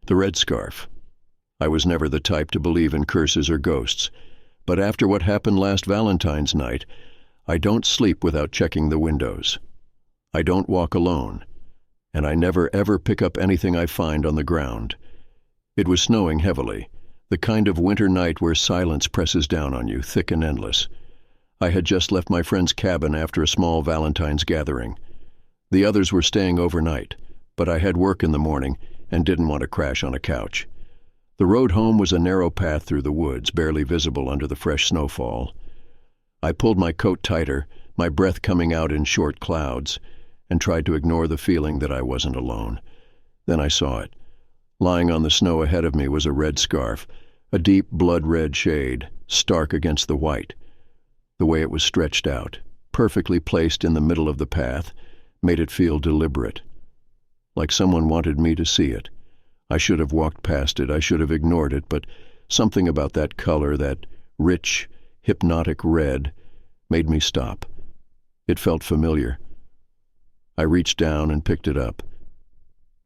The red scarf. I was never the type to believe in curses or ghosts, but after what happened last Valentine's night, I don't sleep without checking the windows. I don't walk alone, and I never ever pick up anything I find on the ground. It was snowing heavily, the kind of winter night where silence presses down on you, thick and endless. I had just left my friend's cabin after a small Valentine's gathering. The others were staying overnight, but I had work in the morning and didn't want to crash on a couch. The road home was a narrow path through the woods, barely visible under the fresh snowfall. I pulled my coat tighter, my breath coming out in short clouds, and tried to ignore the feeling that I wasn't alone. Then I saw it. Lying on the snow ahead of me was a red scarf, a deep blood-red shade, stark against the white. The way it was stretched out, perfectly placed in the middle of the path, made it feel deliberate. Like someone wanted me to see it. I should have walked past it, I should have ignored it, but something about that color, that rich, hypnotic red, made me stop. It felt familiar. I reached down and picked it up.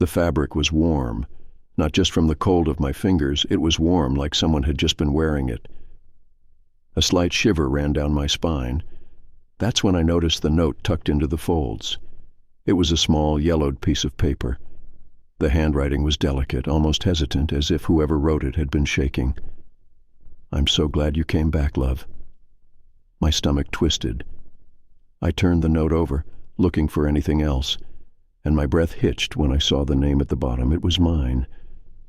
The fabric was warm. Not just from the cold of my fingers, it was warm like someone had just been wearing it. A slight shiver ran down my spine. That's when I noticed the note tucked into the folds. It was a small, yellowed piece of paper. The handwriting was delicate, almost hesitant, as if whoever wrote it had been shaking. "I'm so glad you came back, love." My stomach twisted. I turned the note over, looking for anything else, and my breath hitched when I saw the name at the bottom. It was mine.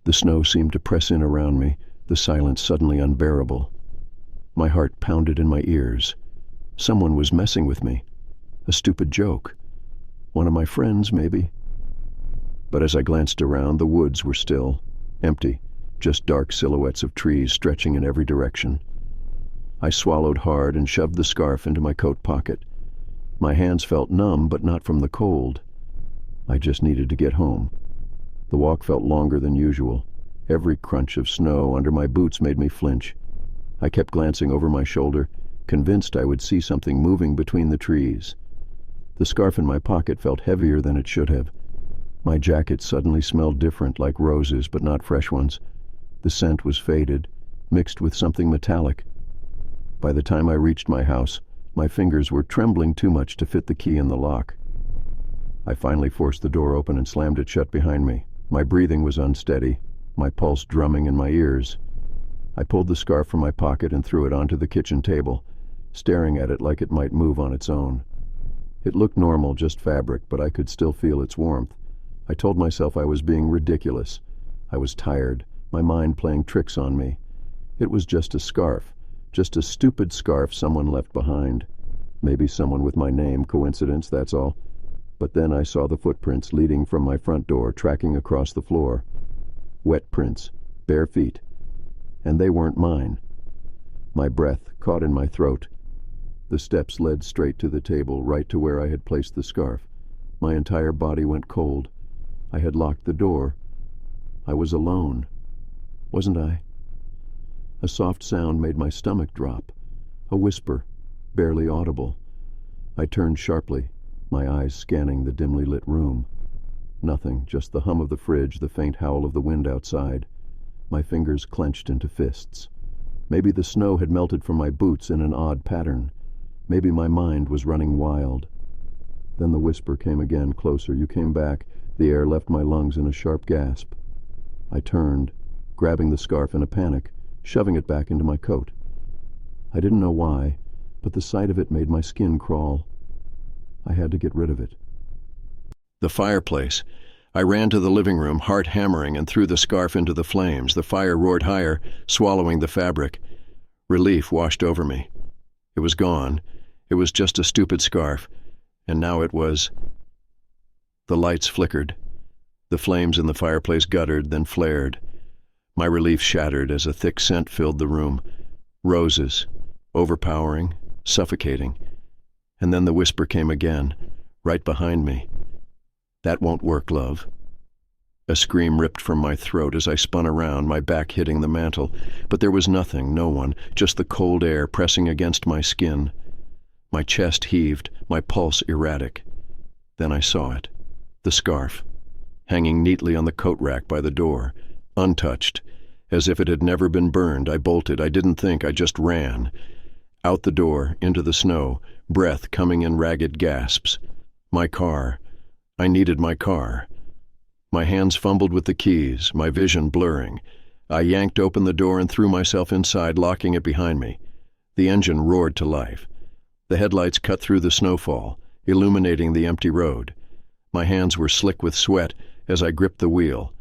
The snow seemed to press in around me, the silence suddenly unbearable. My heart pounded in my ears. Someone was messing with me. A stupid joke. One of my friends, maybe. But as I glanced around, the woods were still, empty, just dark silhouettes of trees stretching in every direction. I swallowed hard and shoved the scarf into my coat pocket. My hands felt numb, but not from the cold. I just needed to get home. The walk felt longer than usual. Every crunch of snow under my boots made me flinch. I kept glancing over my shoulder, convinced I would see something moving between the trees. The scarf in my pocket felt heavier than it should have. My jacket suddenly smelled different, like roses, but not fresh ones. The scent was faded, mixed with something metallic. By the time I reached my house, my fingers were trembling too much to fit the key in the lock. I finally forced the door open and slammed it shut behind me. My breathing was unsteady, my pulse drumming in my ears. I pulled the scarf from my pocket and threw it onto the kitchen table, staring at it like it might move on its own. It looked normal, just fabric, but I could still feel its warmth. I told myself I was being ridiculous. I was tired, my mind playing tricks on me. It was just a scarf, just a stupid scarf someone left behind. Maybe someone with my name, coincidence, that's all. But then I saw the footprints leading from my front door, tracking across the floor. Wet prints, bare feet. And they weren't mine. My breath caught in my throat. The steps led straight to the table, right to where I had placed the scarf. My entire body went cold. I had locked the door. I was alone. Wasn't I? A soft sound made my stomach drop. A whisper, barely audible. I turned sharply, my eyes scanning the dimly lit room. Nothing, just the hum of the fridge, the faint howl of the wind outside. My fingers clenched into fists. Maybe the snow had melted from my boots in an odd pattern. Maybe my mind was running wild. Then the whisper came again, closer. "You came back." The air left my lungs in a sharp gasp. I turned, grabbing the scarf in a panic, shoving it back into my coat. I didn't know why, but the sight of it made my skin crawl. I had to get rid of it. The fireplace. I ran to the living room, heart hammering, and threw the scarf into the flames. The fire roared higher, swallowing the fabric. Relief washed over me. It was gone. It was just a stupid scarf. And now it was... The lights flickered. The flames in the fireplace guttered, then flared. My relief shattered as a thick scent filled the room. Roses. Overpowering, suffocating. And then the whisper came again, right behind me. "That won't work, love." A scream ripped from my throat as I spun around, my back hitting the mantel. But there was nothing, no one, just the cold air pressing against my skin. My chest heaved, my pulse erratic. Then I saw it. The scarf, hanging neatly on the coat rack by the door, untouched. As if it had never been burned, I bolted. I didn't think, I just ran. Out the door, into the snow, breath coming in ragged gasps. My car. I needed my car. My hands fumbled with the keys, my vision blurring. I yanked open the door and threw myself inside, locking it behind me. The engine roared to life. The headlights cut through the snowfall, illuminating the empty road. My hands were slick with sweat as I gripped the wheel.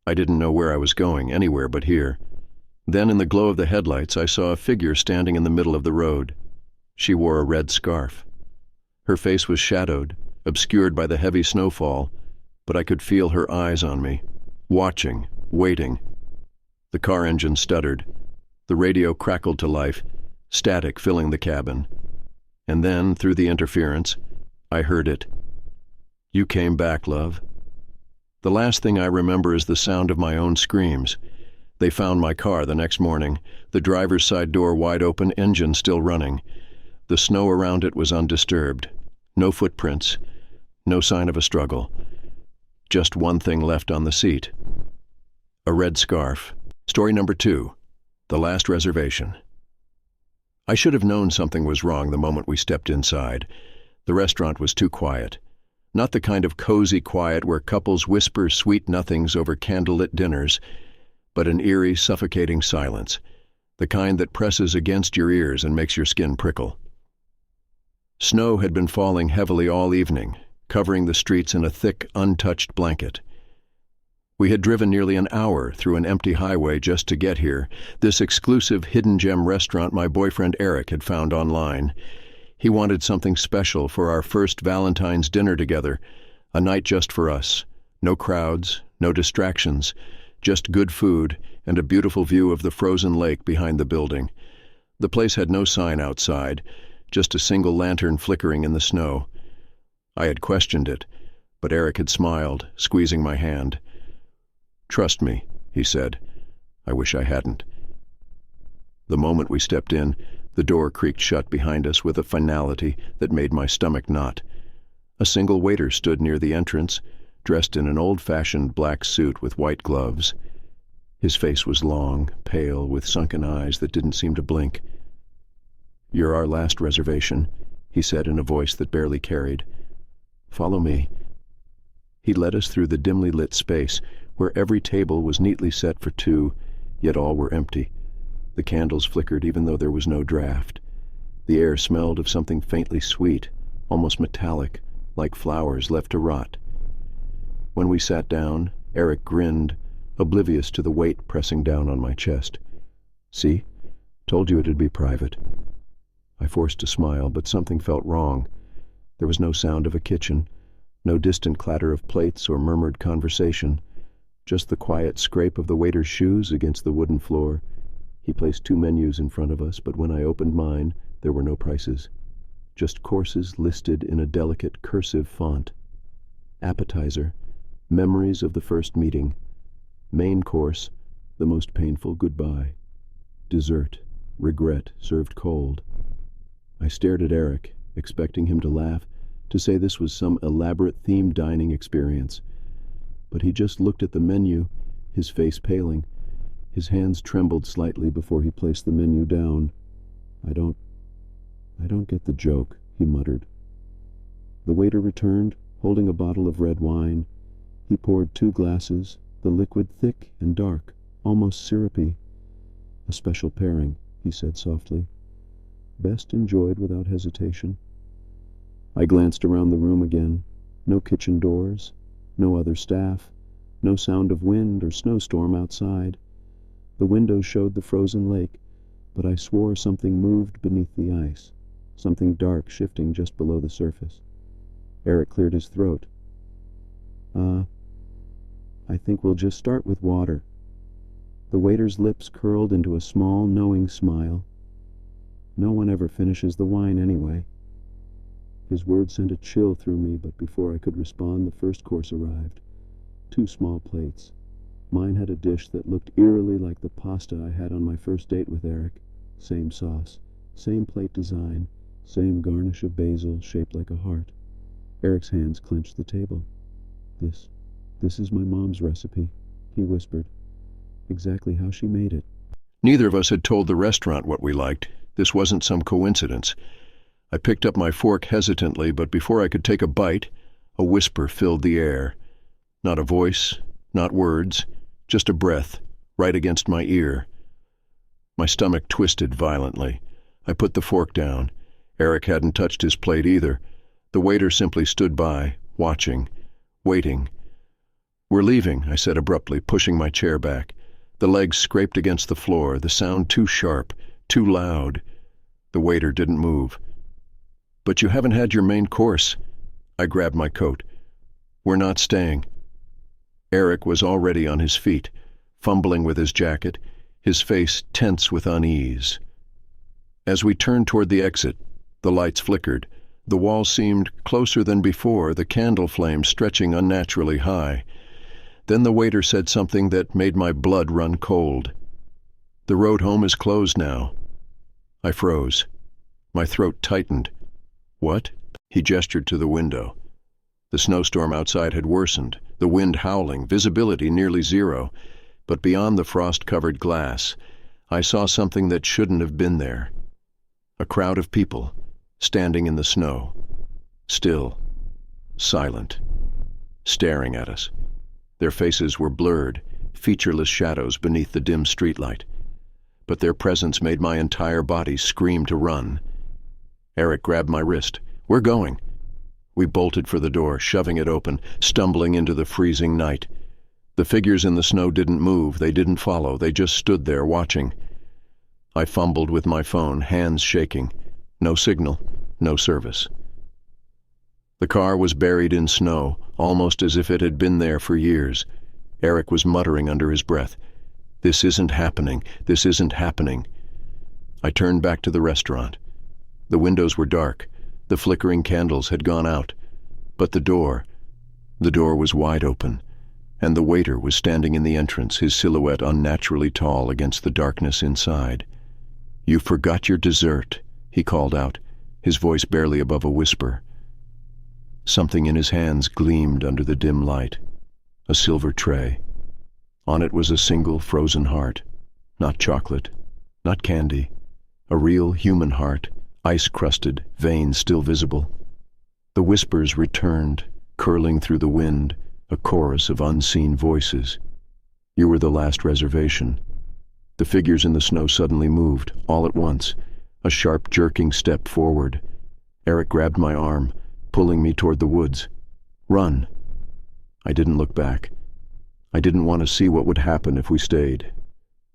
I didn't know where I was going, anywhere but here. Then, in the glow of the headlights, I saw a figure standing in the middle of the road. She wore a red scarf. Her face was shadowed, obscured by the heavy snowfall, but I could feel her eyes on me, watching, waiting. The car engine stuttered. The radio crackled to life, static filling the cabin. And then, through the interference, I heard it. "You came back, love." The last thing I remember is the sound of my own screams. They found my car the next morning, the driver's side door wide open, engine still running. The snow around it was undisturbed. No footprints, no sign of a struggle. Just one thing left on the seat. A red scarf. Story number 2, The Last Reservation. I should have known something was wrong the moment we stepped inside. The restaurant was too quiet. Not the kind of cozy quiet where couples whisper sweet nothings over candlelit dinners, but an eerie, suffocating silence, the kind that presses against your ears and makes your skin prickle. Snow had been falling heavily all evening, covering the streets in a thick, untouched blanket. We had driven nearly an hour through an empty highway just to get here, this exclusive hidden gem restaurant my boyfriend Eric had found online. He wanted something special for our first Valentine's dinner together, a night just for us. No crowds, no distractions, just good food and a beautiful view of the frozen lake behind the building. The place had no sign outside, just a single lantern flickering in the snow. I had questioned it, but Eric had smiled, squeezing my hand. "Trust me," he said. I wish I hadn't. The moment we stepped in, the door creaked shut behind us with a finality that made my stomach knot. A single waiter stood near the entrance, dressed in an old-fashioned black suit with white gloves. His face was long, pale, with sunken eyes that didn't seem to blink. "You're our last reservation," he said in a voice that barely carried. "Follow me." He led us through the dimly lit space, where every table was neatly set for 2, yet all were empty. The candles flickered even though there was no draft. The air smelled of something faintly sweet, almost metallic, like flowers left to rot. When we sat down, Eric grinned, oblivious to the weight pressing down on my chest. "See? Told you it'd be private." I forced a smile, but something felt wrong. There was no sound of a kitchen, no distant clatter of plates or murmured conversation, just the quiet scrape of the waiter's shoes against the wooden floor. He placed 2 menus in front of us, but when I opened mine, there were no prices. Just courses listed in a delicate cursive font. Appetizer, memories of the first meeting. Main course, the most painful goodbye. Dessert, regret served cold. I stared at Eric, expecting him to laugh, to say this was some elaborate themed dining experience. But he just looked at the menu, his face paling. His hands trembled slightly before he placed the menu down. I don't get the joke," he muttered. The waiter returned, holding a bottle of red wine. He poured 2 glasses, the liquid thick and dark, almost syrupy. "A special pairing," he said softly. "Best enjoyed without hesitation." I glanced around the room again. No kitchen doors, no other staff, no sound of wind or snowstorm outside. The windows showed the frozen lake, but I swore something moved beneath the ice, something dark shifting just below the surface. Eric cleared his throat. I think we'll just start with water." The waiter's lips curled into a small, knowing smile. "No one ever finishes the wine anyway." His words sent a chill through me, but before I could respond, the first course arrived. 2 small plates. Mine had a dish that looked eerily like the pasta I had on my first date with Eric. Same sauce, same plate design, same garnish of basil shaped like a heart. Eric's hands clenched the table. This is my mom's recipe," he whispered. exactly how she made it. Neither of us had told the restaurant what we liked. This wasn't some coincidence. I picked up my fork hesitantly, but before I could take a bite, a whisper filled the air. Not a voice, not words, just a breath, right against my ear. My stomach twisted violently. I put the fork down. Eric hadn't touched his plate either. The waiter simply stood by, watching, waiting. "We're leaving," I said abruptly, pushing my chair back. The legs scraped against the floor, the sound too sharp, too loud. The waiter didn't move. "But you haven't had your main course." I grabbed my coat. "We're not staying." Eric was already on his feet, fumbling with his jacket, his face tense with unease. As we turned toward the exit, the lights flickered. The wall seemed closer than before, the candle flame stretching unnaturally high. Then the waiter said something that made my blood run cold. "The road home is closed now." I froze. My throat tightened. "What?" He gestured to the window. The snowstorm outside had worsened, the wind howling, visibility nearly zero. But beyond the frost-covered glass, I saw something that shouldn't have been there. A crowd of people, standing in the snow, still, silent, staring at us. Their faces were blurred, featureless shadows beneath the dim streetlight. But their presence made my entire body scream to run. Eric grabbed my wrist. "We're going." We bolted for the door, shoving it open, stumbling into the freezing night. The figures in the snow didn't move, they didn't follow, they just stood there watching. I fumbled with my phone, hands shaking. No signal, no service. The car was buried in snow, almost as if it had been there for years. Eric was muttering under his breath. "This isn't happening, this isn't happening." I turned back to the restaurant. The windows were dark, the flickering candles had gone out. But the door was wide open, and the waiter was standing in the entrance, his silhouette unnaturally tall against the darkness inside. "You forgot your dessert," he called out, his voice barely above a whisper. Something in his hands gleamed under the dim light. A silver tray. On it was a single frozen heart. Not chocolate, not candy. A real human heart, ice-crusted, veins still visible. The whispers returned, curling through the wind, a chorus of unseen voices. "You were the last reservation." The figures in the snow suddenly moved, all at once, a sharp jerking step forward. Eric grabbed my arm, pulling me toward the woods. "Run." I didn't look back. I didn't want to see what would happen if we stayed.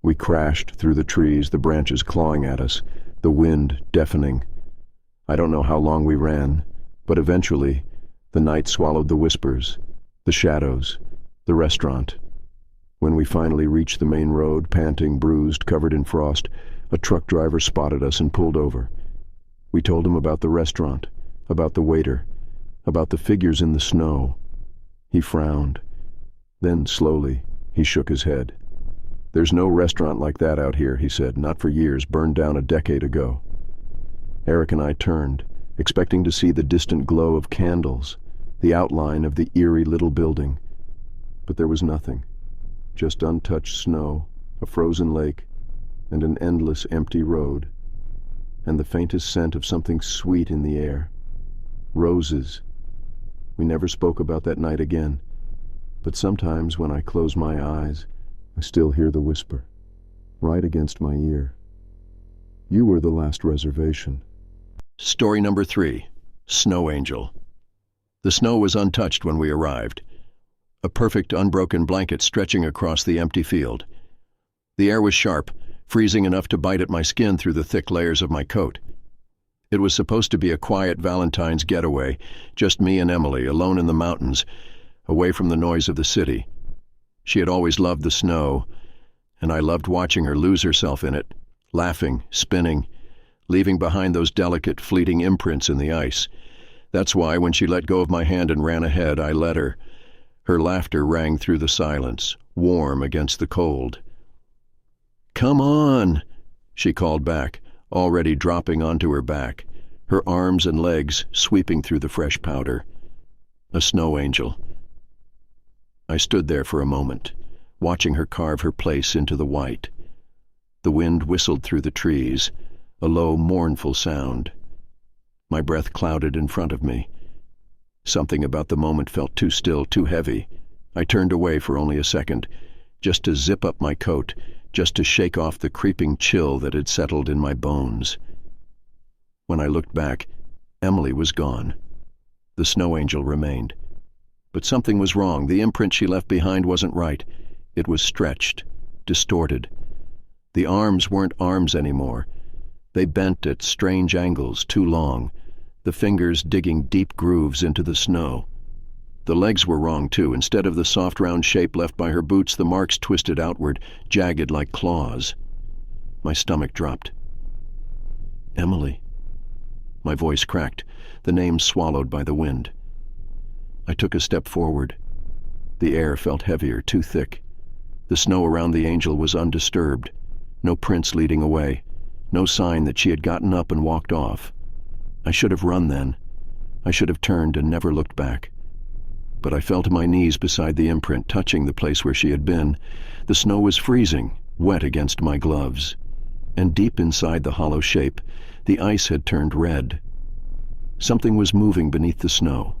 We crashed through the trees, the branches clawing at us, the wind deafening. I don't know how long we ran, but eventually the night swallowed the whispers, the shadows, the restaurant. When we finally reached the main road, panting, bruised, covered in frost, a truck driver spotted us and pulled over. We told him about the restaurant, about the waiter, about the figures in the snow. He frowned. Then, slowly, he shook his head. "There's no restaurant like that out here," he said. "Not for years, burned down a decade ago." Eric and I turned, expecting to see the distant glow of candles, the outline of the eerie little building. But there was nothing. Just untouched snow, a frozen lake, and an endless empty road, and the faintest scent of something sweet in the air. Roses. We never spoke about that night again, but sometimes when I close my eyes, I still hear the whisper, right against my ear. "You were the last reservation." Story number 3, Snow Angel. The snow was untouched when we arrived, a perfect unbroken blanket stretching across the empty field. The air was sharp, freezing enough to bite at my skin through the thick layers of my coat. It was supposed to be a quiet Valentine's getaway, just me and Emily, alone in the mountains, away from the noise of the city. She had always loved the snow, and I loved watching her lose herself in it, laughing, spinning, leaving behind those delicate, fleeting imprints in the ice. That's why, when she let go of my hand and ran ahead, I let her. Her laughter rang through the silence, warm against the cold. "Come on," she called back, already dropping onto her back, her arms and legs sweeping through the fresh powder. A snow angel. I stood there for a moment, watching her carve her place into the white. The wind whistled through the trees, a low, mournful sound. My breath clouded in front of me. Something about the moment felt too still, too heavy. I turned away for only a second, just to zip up my coat, just to shake off the creeping chill that had settled in my bones. When I looked back, Emily was gone. The snow angel remained. But something was wrong. The imprint she left behind wasn't right. It was stretched, distorted. The arms weren't arms anymore. They bent at strange angles, too long, the fingers digging deep grooves into the snow. The legs were wrong, too. Instead of the soft, round shape left by her boots, the marks twisted outward, jagged like claws. My stomach dropped. Emily. My voice cracked, the name swallowed by the wind. I took a step forward. The air felt heavier, too thick. The snow around the angel was undisturbed. No prints leading away. No sign that she had gotten up and walked off. I should have run then. I should have turned and never looked back. But I fell to my knees beside the imprint, touching the place where she had been. The snow was freezing, wet against my gloves. And deep inside the hollow shape, the ice had turned red. Something was moving beneath the snow.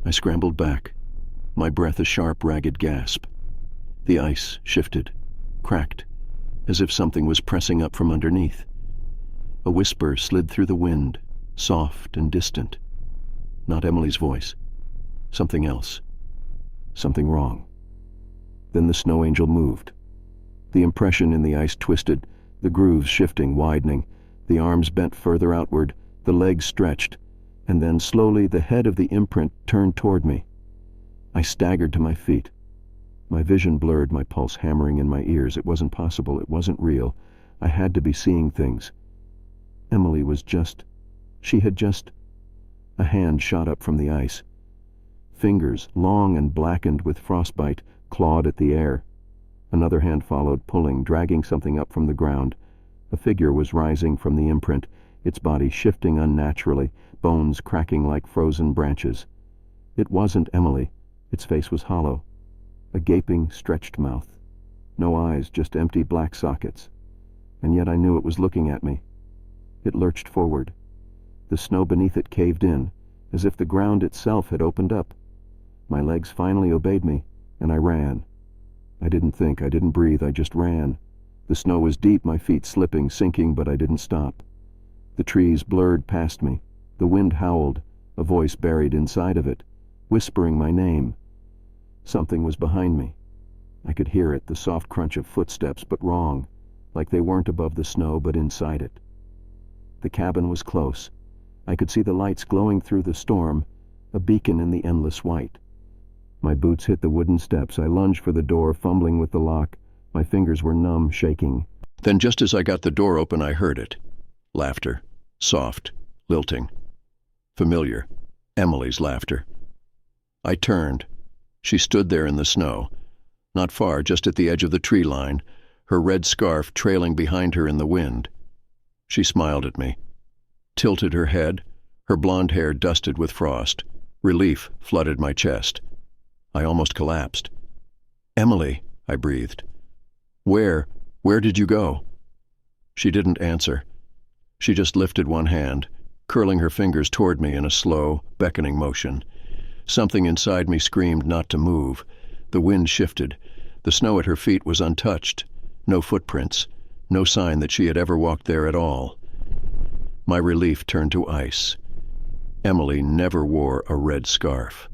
I scrambled back, my breath a sharp, ragged gasp. The ice shifted, cracked, as if something was pressing up from underneath. A whisper slid through the wind, soft and distant. Not Emily's voice. Something else. Something wrong. Then the snow angel moved. The impression in the ice twisted, the grooves shifting, widening, the arms bent further outward, the legs stretched, and then slowly the head of the imprint turned toward me. I staggered to my feet. My vision blurred, my pulse hammering in my ears. It wasn't possible. It wasn't real. I had to be seeing things. Emily was just... she had just... A hand shot up from the ice. Fingers, long and blackened with frostbite, clawed at the air. Another hand followed, pulling, dragging something up from the ground. A figure was rising from the imprint, its body shifting unnaturally, bones cracking like frozen branches. It wasn't Emily. Its face was hollow. A gaping, stretched mouth. No eyes, just empty black sockets. And yet I knew it was looking at me. It lurched forward. The snow beneath it caved in, as if the ground itself had opened up. My legs finally obeyed me, and I ran. I didn't think, I didn't breathe, I just ran. The snow was deep, my feet slipping, sinking, but I didn't stop. The trees blurred past me. The wind howled, a voice buried inside of it, whispering my name. Something was behind me. I could hear it, the soft crunch of footsteps, but wrong, like they weren't above the snow, but inside it. The cabin was close. I could see the lights glowing through the storm, a beacon in the endless white. My boots hit the wooden steps. I lunged for the door, fumbling with the lock. My fingers were numb, shaking. Then just as I got the door open, I heard it. Laughter. Soft. Lilting. Familiar. Emily's laughter. I turned. She stood there in the snow. Not far, just at the edge of the tree line, her red scarf trailing behind her in the wind. She smiled at me. Tilted her head, her blonde hair dusted with frost. Relief flooded my chest. I almost collapsed. "Emily," I breathed. Where did you go?" She didn't answer. She just lifted one hand, curling her fingers toward me in a slow, beckoning motion. Something inside me screamed not to move. The wind shifted. The snow at her feet was untouched. No footprints. No sign that she had ever walked there at all. My relief turned to ice. Emily never wore a red scarf.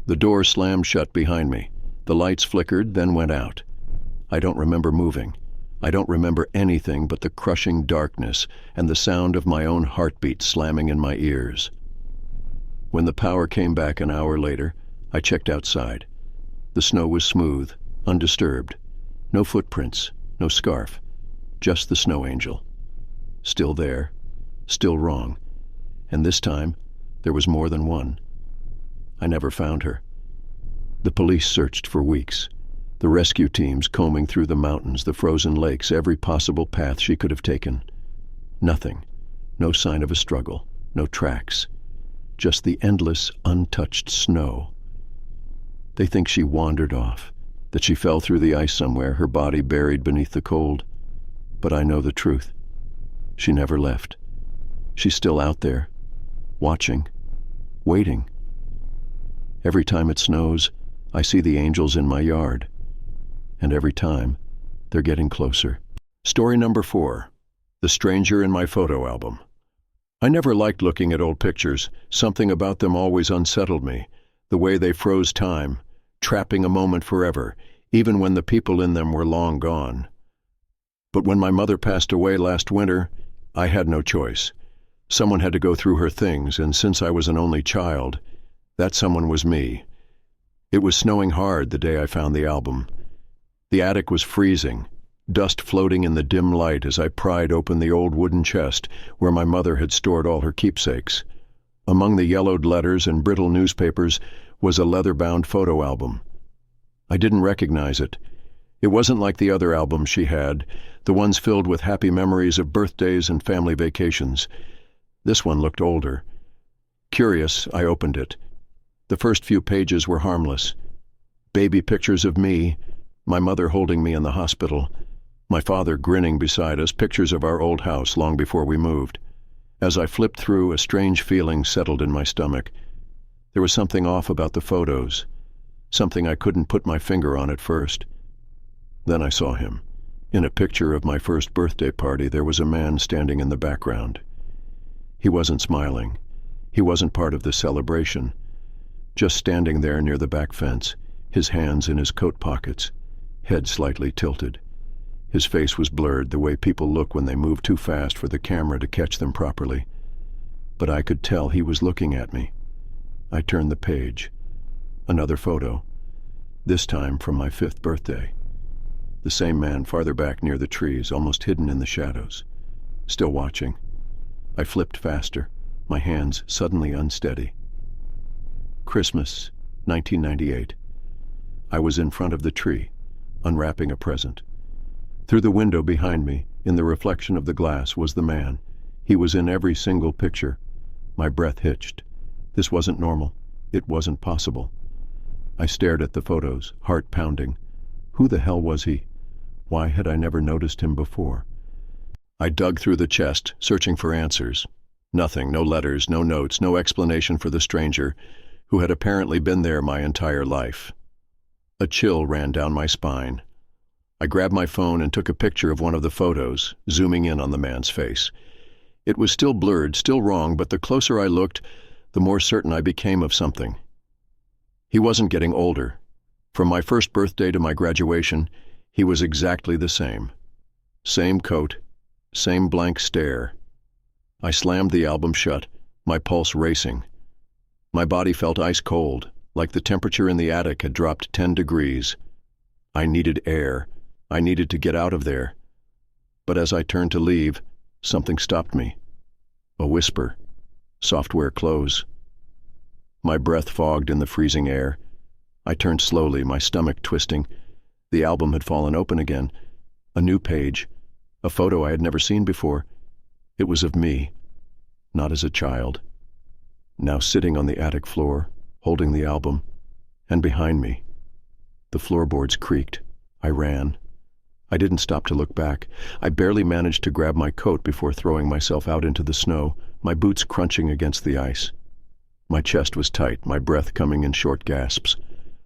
The door slammed shut behind me. The lights flickered, then went out. I don't remember moving. I don't remember anything but the crushing darkness and the sound of my own heartbeat slamming in my ears. When the power came back an hour later, I checked outside. The snow was smooth, undisturbed. No footprints, no scarf, just the snow angel. Still there, still wrong. And this time, there was more than one. I never found her. The police searched for weeks. The rescue teams combing through the mountains, the frozen lakes, every possible path she could have taken. Nothing. No sign of a struggle. No tracks. Just the endless, untouched snow. They think she wandered off. that she fell through the ice somewhere, her body buried beneath the cold. But I know the truth. She never left. She's still out there, watching, waiting. Every time it snows, I see the angels in my yard. And every time, they're getting closer. Story number 4. The Stranger in My Photo Album. I never liked looking at old pictures. Something about them always unsettled me. The way they froze time, trapping a moment forever, even when the people in them were long gone. But when my mother passed away last winter, I had no choice. Someone had to go through her things, and since I was an only child, that someone was me. It was snowing hard the day I found the album. The attic was freezing, dust floating in the dim light as I pried open the old wooden chest where my mother had stored all her keepsakes. Among the yellowed letters and brittle newspapers was a leather-bound photo album. I didn't recognize it. It wasn't like the other albums she had, the ones filled with happy memories of birthdays and family vacations. This one looked older. Curious, I opened it. The first few pages were harmless. Baby pictures of me, my mother holding me in the hospital, my father grinning beside us, pictures of our old house long before we moved. As I flipped through, a strange feeling settled in my stomach. There was something off about the photos, something I couldn't put my finger on at first. Then I saw him. In a picture of my first birthday party, there was a man standing in the background. He wasn't smiling. He wasn't part of the celebration. Just standing there near the back fence, his hands in his coat pockets, head slightly tilted. His face was blurred, the way people look when they move too fast for the camera to catch them properly. But I could tell he was looking at me. I turned the page. Another photo, this time from my 5th birthday. The same man farther back near the trees, almost hidden in the shadows. Still watching. I flipped faster, my hands suddenly unsteady. Christmas, 1998. I was in front of the tree, unwrapping a present. Through the window behind me, in the reflection of the glass, was the man. He was in every single picture. My breath hitched. This wasn't normal. It wasn't possible. I stared at the photos, heart pounding. Who the hell was he? Why had I never noticed him before? I dug through the chest, searching for answers. Nothing, no letters, no notes, no explanation for the stranger, who had apparently been there my entire life. A chill ran down my spine. I grabbed my phone and took a picture of one of the photos, zooming in on the man's face. It was still blurred, still wrong, but the closer I looked, the more certain I became of something. He wasn't getting older. From my first birthday to my graduation, he was exactly the same. Same coat, same blank stare. I slammed the album shut, my pulse racing. My body felt ice cold, like the temperature in the attic had dropped 10 degrees. I needed air. I needed to get out of there. But as I turned to leave, something stopped me. A whisper. Software close. My breath fogged in the freezing air. I turned slowly, my stomach twisting. The album had fallen open again. A new page. A photo I had never seen before. It was of me, not as a child. Now sitting on the attic floor, holding the album, and behind me. The floorboards creaked. I ran. I didn't stop to look back. I barely managed to grab my coat before throwing myself out into the snow, my boots crunching against the ice. My chest was tight, my breath coming in short gasps.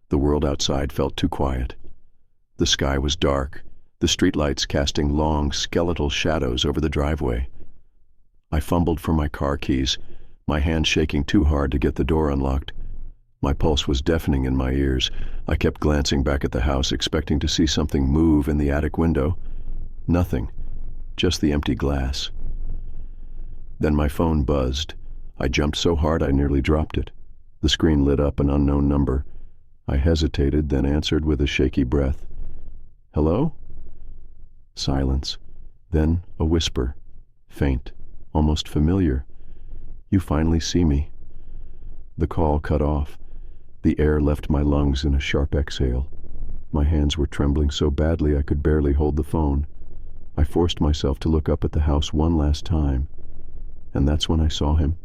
The world outside felt too quiet. The sky was dark, the streetlights casting long, skeletal shadows over the driveway. I fumbled for my car keys, my hand shaking too hard to get the door unlocked. My pulse was deafening in my ears. I kept glancing back at the house, expecting to see something move in the attic window. Nothing, just the empty glass. Then my phone buzzed. I jumped so hard I nearly dropped it. The screen lit up an unknown number. I hesitated, then answered with a shaky breath. Hello? Silence. Then a whisper, faint, almost familiar. You finally see me. The call cut off. The air left my lungs in a sharp exhale. My hands were trembling so badly I could barely hold the phone. I forced myself to look up at the house one last time, and that's when I saw him,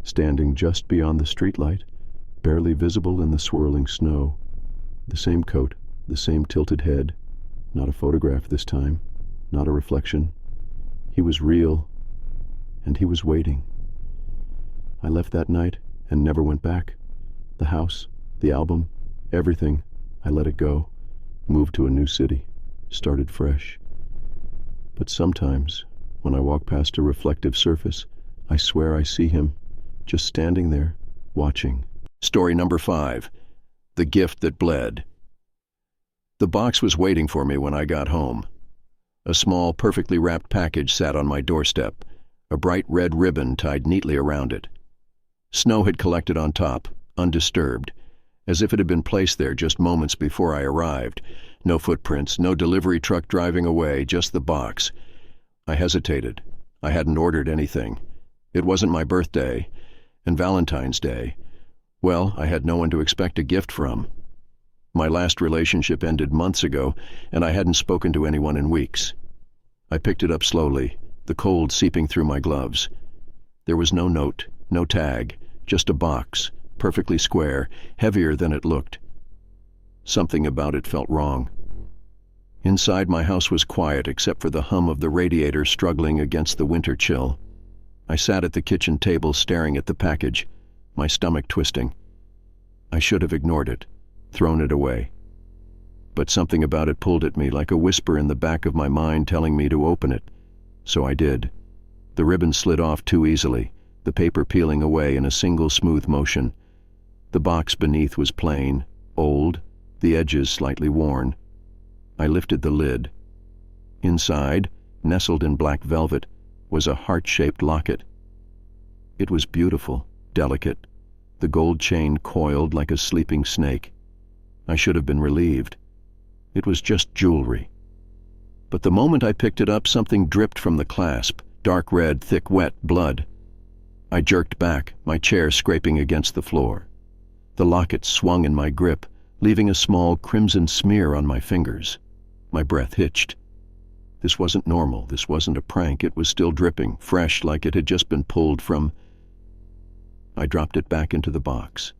standing just beyond the streetlight, barely visible in the swirling snow. The same coat, The same tilted head, not a photograph this time, not a reflection. He was real, and he was waiting. I left that night and never went back. The house, the album, everything, I let it go, moved to a new city, started fresh. But sometimes, when I walk past a reflective surface, I swear I see him, just standing there, watching. Story number 5. The Gift That Bled. The box was waiting for me when I got home. A small, perfectly wrapped package sat on my doorstep, a bright red ribbon tied neatly around it. Snow had collected on top, undisturbed, as if it had been placed there just moments before I arrived. No footprints, no delivery truck driving away, just the box. I hesitated. I hadn't ordered anything. It wasn't my birthday, and Valentine's Day. Well, I had no one to expect a gift from. My last relationship ended months ago, and I hadn't spoken to anyone in weeks. I picked it up slowly, the cold seeping through my gloves. There was no note, no tag, just a box, perfectly square, heavier than it looked. Something about it felt wrong. Inside, my house was quiet except for the hum of the radiator struggling against the winter chill. I sat at the kitchen table staring at the package, my stomach twisting. I should have ignored it, thrown it away. But something about it pulled at me like a whisper in the back of my mind telling me to open it. So I did. The ribbon slid off too easily, the paper peeling away in a single smooth motion. The box beneath was plain, old, the edges slightly worn. I lifted the lid. Inside, nestled in black velvet, was a heart-shaped locket. It was beautiful, delicate, the gold chain coiled like a sleeping snake. I should have been relieved. It was just jewelry. But the moment I picked it up, something dripped from the clasp, dark red, thick, wet blood. I jerked back, my chair scraping against the floor. The locket swung in my grip, leaving a small crimson smear on my fingers. My breath hitched. This wasn't normal. This wasn't a prank. It was still dripping, fresh, like it had just been pulled from... I dropped it back into the box.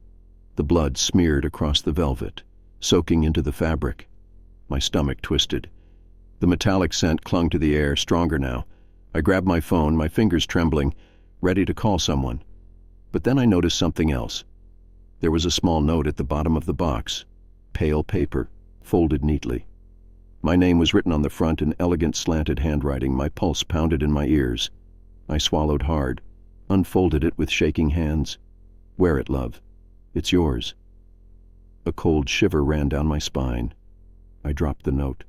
The blood smeared across the velvet, soaking into the fabric. My stomach twisted. The metallic scent clung to the air, stronger now. I grabbed my phone, my fingers trembling, ready to call someone. But then I noticed something else. There was a small note at the bottom of the box, pale paper, folded neatly. My name was written on the front in elegant slanted handwriting. My pulse pounded in my ears. I swallowed hard, unfolded it with shaking hands. Wear it, love. It's yours. A cold shiver ran down my spine. I dropped the note.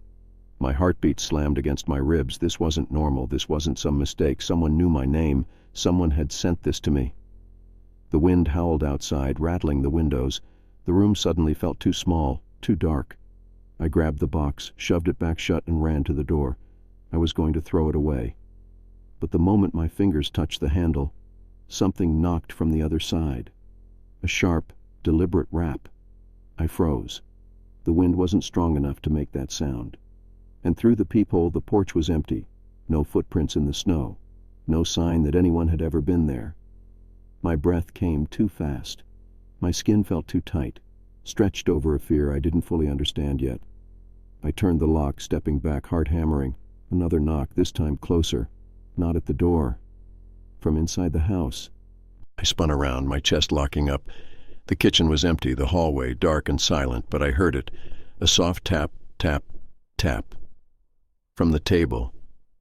My heartbeat slammed against my ribs. This wasn't normal. This wasn't some mistake. Someone knew my name. Someone had sent this to me. The wind howled outside, rattling the windows. The room suddenly felt too small, too dark. I grabbed the box, shoved it back shut, and ran to the door. I was going to throw it away. But the moment my fingers touched the handle, something knocked from the other side. A sharp, deliberate rap. I froze. The wind wasn't strong enough to make that sound. And through the peephole, the porch was empty. No footprints in the snow. No sign that anyone had ever been there. My breath came too fast. My skin felt too tight, stretched over a fear I didn't fully understand yet. I turned the lock, stepping back, heart hammering. Another knock, this time closer. Not at the door. From inside the house. I spun around, my chest locking up. The kitchen was empty, the hallway dark and silent, but I heard it. A soft tap, tap, tap. From the table.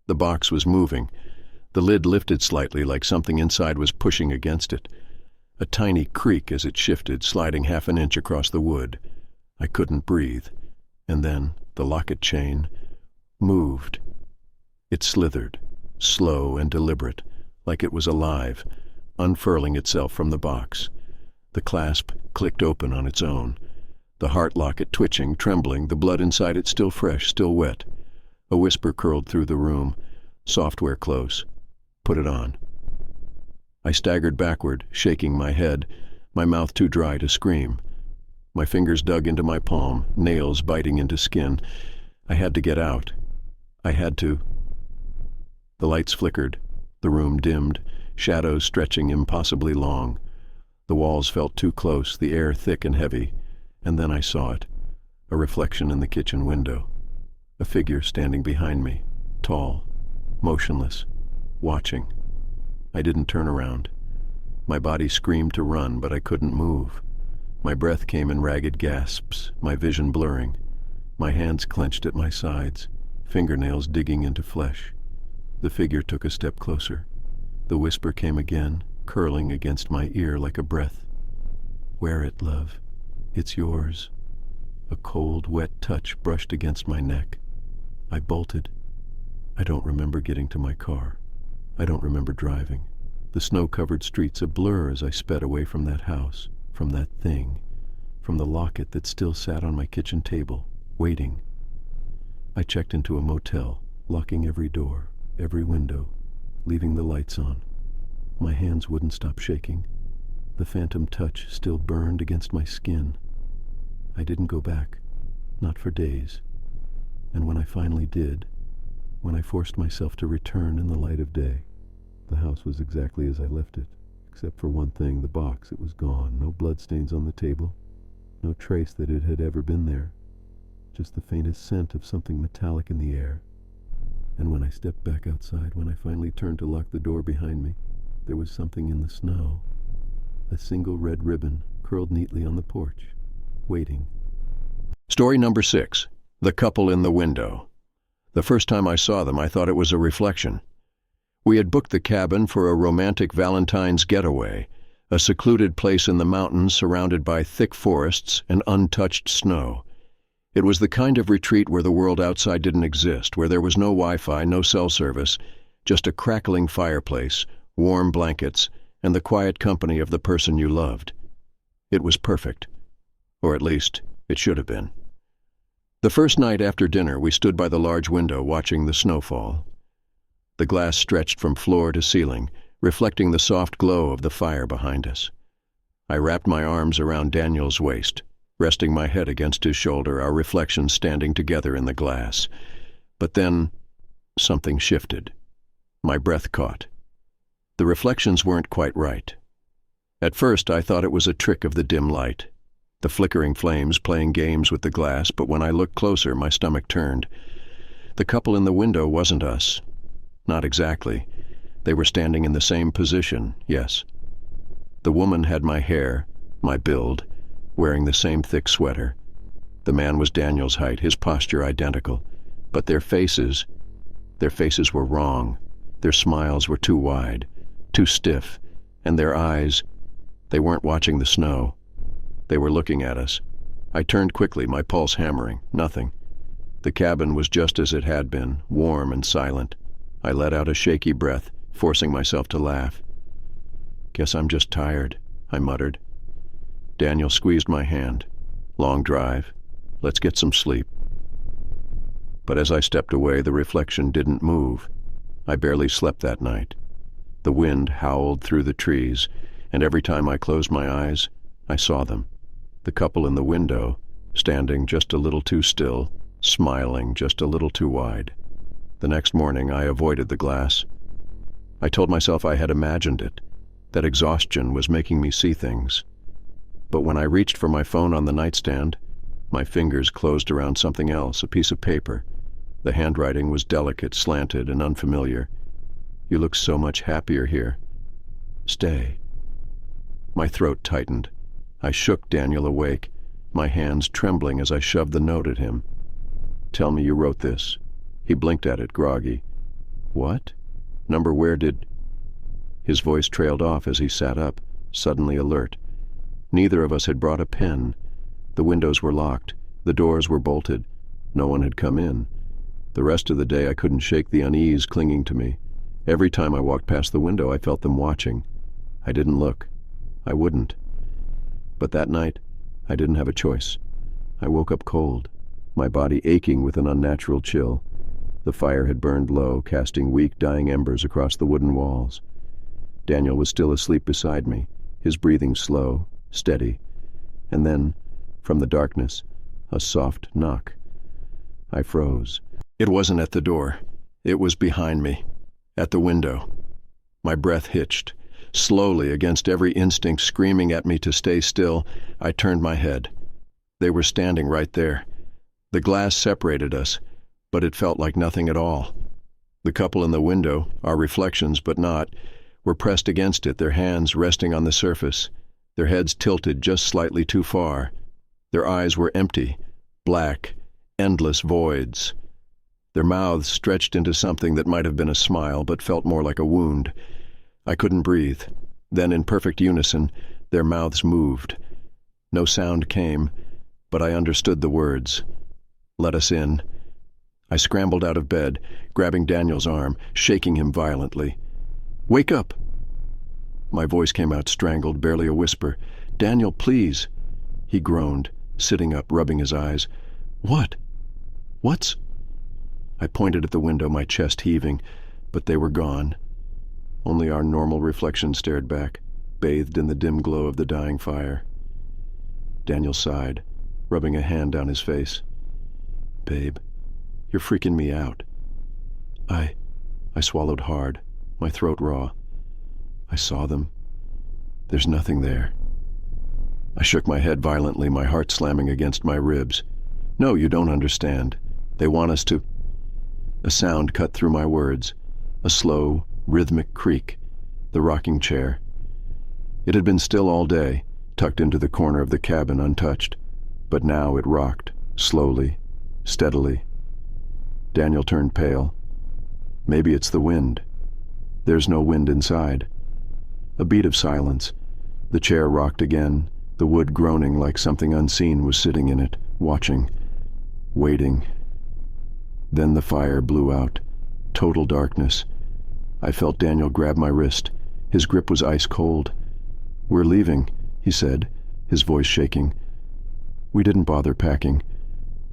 The box was moving. The lid lifted slightly, like something inside was pushing against it. A tiny creak as it shifted, sliding half an inch across the wood. I couldn't breathe. And then the locket chain moved. It slithered, slow and deliberate, like it was alive, unfurling itself from the box. The clasp clicked open on its own. The heart locket twitching, trembling, the blood inside it still fresh, still wet. A whisper curled through the room. Software close. Put it on. I staggered backward, shaking my head, my mouth too dry to scream. My fingers dug into my palm, nails biting into skin. I had to get out. I had to. The lights flickered. The room dimmed, shadows stretching impossibly long. The walls felt too close, the air thick and heavy. And then I saw it. A reflection in the kitchen window. A figure standing behind me, tall, motionless, watching. I didn't turn around. My body screamed to run, but I couldn't move. My breath came in ragged gasps, my vision blurring. My hands clenched at my sides, fingernails digging into flesh. The figure took a step closer. The whisper came again, curling against my ear like a breath. "Wear it, love. It's yours." A cold, wet touch brushed against my neck. I bolted. I don't remember getting to my car. I don't remember driving. The snow-covered streets a blur as I sped away from that house, from that thing, from the locket that still sat on my kitchen table, waiting. I checked into a motel, locking every door, every window, leaving the lights on. My hands wouldn't stop shaking. The phantom touch still burned against my skin. I didn't go back, not for days. And when I finally did, when I forced myself to return in the light of day, the house was exactly as I left it, except for one thing, the box. It was gone. No bloodstains on the table, no trace that it had ever been there, just the faintest scent of something metallic in the air. And when I stepped back outside, when I finally turned to lock the door behind me, there was something in the snow, a single red ribbon curled neatly on the porch, waiting. Story number 6. The couple in the window. The first time I saw them, I thought it was a reflection. We had booked the cabin for a romantic Valentine's getaway, a secluded place in the mountains surrounded by thick forests and untouched snow. It was the kind of retreat where the world outside didn't exist, where there was no Wi-Fi, no cell service, just a crackling fireplace, warm blankets, and the quiet company of the person you loved. It was perfect. Or at least, it should have been. The first night after dinner, we stood by the large window watching the snowfall. The glass stretched from floor to ceiling, reflecting the soft glow of the fire behind us. I wrapped my arms around Daniel's waist, resting my head against his shoulder, our reflections standing together in the glass. But then, something shifted. My breath caught. The reflections weren't quite right. At first, I thought it was a trick of the dim light, the flickering flames playing games with the glass, but when I looked closer, my stomach turned. The couple in the window wasn't us. Not exactly. They were standing in the same position, yes. The woman had my hair, my build, wearing the same thick sweater. The man was Daniel's height, his posture identical. But their faces were wrong. Their smiles were too wide, too stiff, and their eyes, they weren't watching the snow. They were looking at us. I turned quickly, my pulse hammering. Nothing. The cabin was just as it had been, warm and silent. I let out a shaky breath, forcing myself to laugh. "Guess I'm just tired," I muttered. Daniel squeezed my hand. "Long drive. Let's get some sleep." But as I stepped away, the reflection didn't move. I barely slept that night. The wind howled through the trees, and every time I closed my eyes, I saw them. The couple in the window, standing just a little too still, smiling just a little too wide. The next morning, I avoided the glass. I told myself I had imagined it, that exhaustion was making me see things. But when I reached for my phone on the nightstand, my fingers closed around something else, a piece of paper. The handwriting was delicate, slanted, and unfamiliar. "You look so much happier here. Stay." My throat tightened. I shook Daniel awake, my hands trembling as I shoved the note at him. "Tell me you wrote this." He blinked at it, groggy. "What? Number where did—" His voice trailed off as he sat up, suddenly alert. Neither of us had brought a pen. The windows were locked. The doors were bolted. No one had come in. The rest of the day I couldn't shake the unease clinging to me. Every time I walked past the window, I felt them watching. I didn't look. I wouldn't. But that night, I didn't have a choice. I woke up cold, my body aching with an unnatural chill. The fire had burned low, casting weak, dying embers across the wooden walls. Daniel was still asleep beside me, his breathing slow, steady. And then, from the darkness, a soft knock. I froze. It wasn't at the door. It was behind me, at the window. My breath hitched. Slowly, against every instinct screaming at me to stay still, I turned my head. They were standing right there, The glass separated us, but it felt like nothing at all. The couple in the window, our reflections but not, were pressed against it, their hands resting on the surface, their heads tilted just slightly too far. Their eyes were empty, black, endless voids. Their mouths stretched into something that might have been a smile but felt more like a wound. I couldn't breathe. Then, in perfect unison, their mouths moved. No sound came, but I understood the words. "Let us in." I scrambled out of bed, grabbing Daniel's arm, shaking him violently. "Wake up!" My voice came out strangled, barely a whisper. "Daniel, please." He groaned, sitting up, rubbing his eyes. "What? What's—" I pointed at the window, my chest heaving, but they were gone. Only our normal reflection stared back, bathed in the dim glow of the dying fire. Daniel sighed, rubbing a hand down his face. "Babe, you're freaking me out." I swallowed hard, my throat raw. "I saw them. There's nothing there." I shook my head violently, my heart slamming against my ribs. "No, you don't understand. They want us to—" A sound cut through my words, a slow, rhythmic creak, the rocking chair. It had been still all day, tucked into the corner of the cabin untouched, but now it rocked, slowly, steadily. Daniel turned pale. "Maybe it's the wind." "There's no wind inside." A beat of silence. The chair rocked again, the wood groaning like something unseen was sitting in it, watching, waiting. Then the fire blew out. Total darkness. I felt Daniel grab my wrist. His grip was ice cold. "We're leaving," he said, his voice shaking. We didn't bother packing.